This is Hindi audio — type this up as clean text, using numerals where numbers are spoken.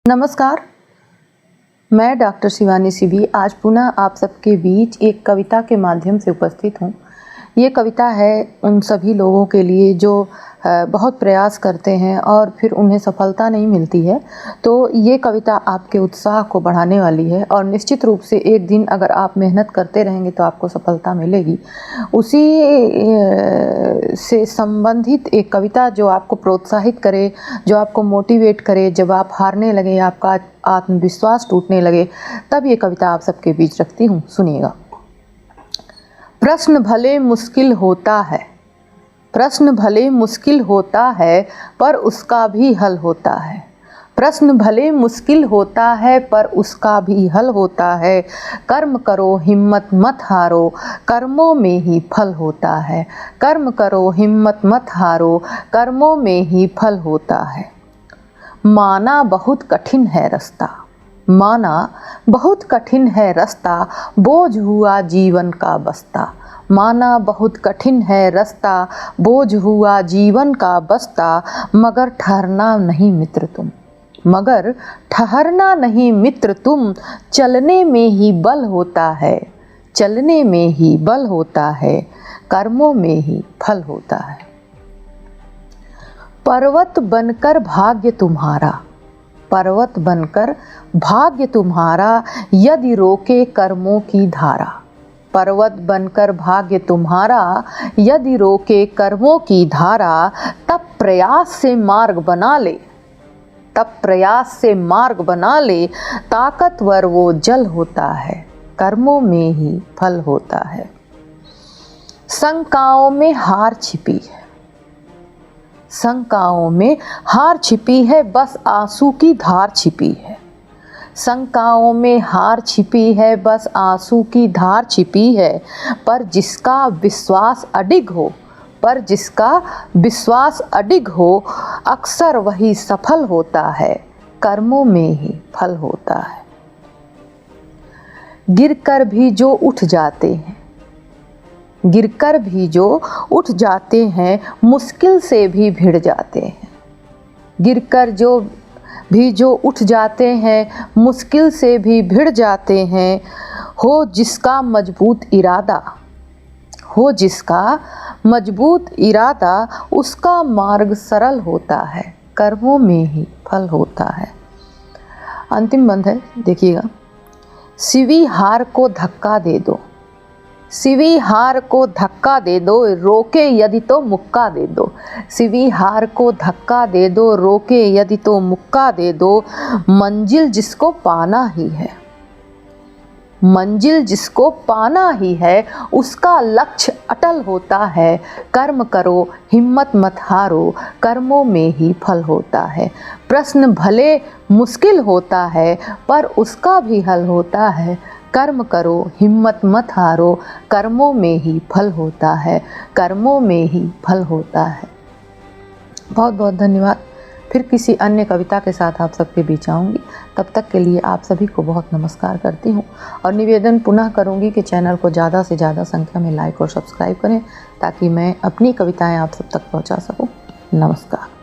नमस्कार, मैं डॉक्टर शिवानी सिबी आज पुनः आप सबके बीच एक कविता के माध्यम से उपस्थित हूँ। ये कविता है उन सभी लोगों के लिए जो बहुत प्रयास करते हैं और फिर उन्हें सफलता नहीं मिलती है। तो ये कविता आपके उत्साह को बढ़ाने वाली है और निश्चित रूप से एक दिन अगर आप मेहनत करते रहेंगे तो आपको सफलता मिलेगी। उसी से संबंधित एक कविता जो आपको प्रोत्साहित करे, जो आपको मोटिवेट करे। जब आप हारने लगे, आपका आत्मविश्वास टूटने लगे, तब ये कविता आप सबके बीच रखती हूँ। सुनिएगा। प्रश्न भले मुश्किल होता है, प्रश्न भले मुश्किल होता है, पर उसका भी हल होता है। प्रश्न भले मुश्किल होता है, पर उसका भी हल होता है। कर्म करो, हिम्मत मत हारो, कर्मों में ही फल होता है। कर्म करो, हिम्मत मत हारो, कर्मों में ही फल होता है। माना बहुत कठिन है रास्ता, माना बहुत कठिन है रास्ता, बोझ हुआ जीवन का बस्ता। माना बहुत कठिन है रास्ता, बोझ हुआ जीवन का बस्ता, मगर ठहरना नहीं मित्र तुम, मगर ठहरना नहीं मित्र तुम। चलने में ही बल होता है, चलने में ही बल होता है, कर्मों में ही फल होता है। पर्वत बनकर भाग्य तुम्हारा, पर्वत बनकर भाग्य तुम्हारा, यदि रोके कर्मों की धारा। पर्वत बनकर भाग्य तुम्हारा, यदि रोके कर्मों की धारा, तब प्रयास से मार्ग बना ले, तब प्रयास से मार्ग बना ले। ताकतवर वो जल होता है, कर्मों में ही फल होता है। शंकाओं में हार छिपी है, शंकाओं में हार छिपी है, बस आंसू की धार छिपी है। शंकाओं में हार छिपी है, बस आंसू की धार छिपी है। पर जिसका विश्वास अडिग हो, पर जिसका विश्वास अडिग हो, अक्सर वही सफल होता है। कर्मों में ही फल होता है। गिरकर भी जो उठ जाते हैं, गिरकर भी जो उठ जाते हैं, मुश्किल से भी भिड़ जाते हैं। गिरकर जो उठ जाते हैं, मुश्किल से भी भिड़ जाते हैं। हो जिसका मजबूत इरादा, हो जिसका मजबूत इरादा, उसका मार्ग सरल होता है। कर्मों में ही फल होता है। अंतिम बंद है, देखिएगा। सिवी हार को धक्का दे दो, सिवी हार को धक्का दे दो, रोके यदि तो मुक्का दे दो। सिवी हार को धक्का दे दो, रोके यदि तो मुक्का दे दो। मंजिल जिसको पाना ही है, मंजिल जिसको पाना ही है, उसका लक्ष्य अटल होता है। कर्म करो, हिम्मत मत हारो, कर्मों में ही फल होता है। प्रश्न भले मुश्किल होता है, पर उसका भी हल होता है। कर्म करो, हिम्मत मत हारो, कर्मों में ही फल होता है। कर्मों में ही फल होता है। बहुत बहुत धन्यवाद। फिर किसी अन्य कविता के साथ आप सबके बीच आऊँगी। तब तक के लिए आप सभी को बहुत नमस्कार करती हूँ और निवेदन पुनः करूँगी कि चैनल को ज़्यादा से ज़्यादा संख्या में लाइक और सब्सक्राइब करें, ताकि मैं अपनी कविताएँ आप सब तक पहुँचा सकूँ। नमस्कार।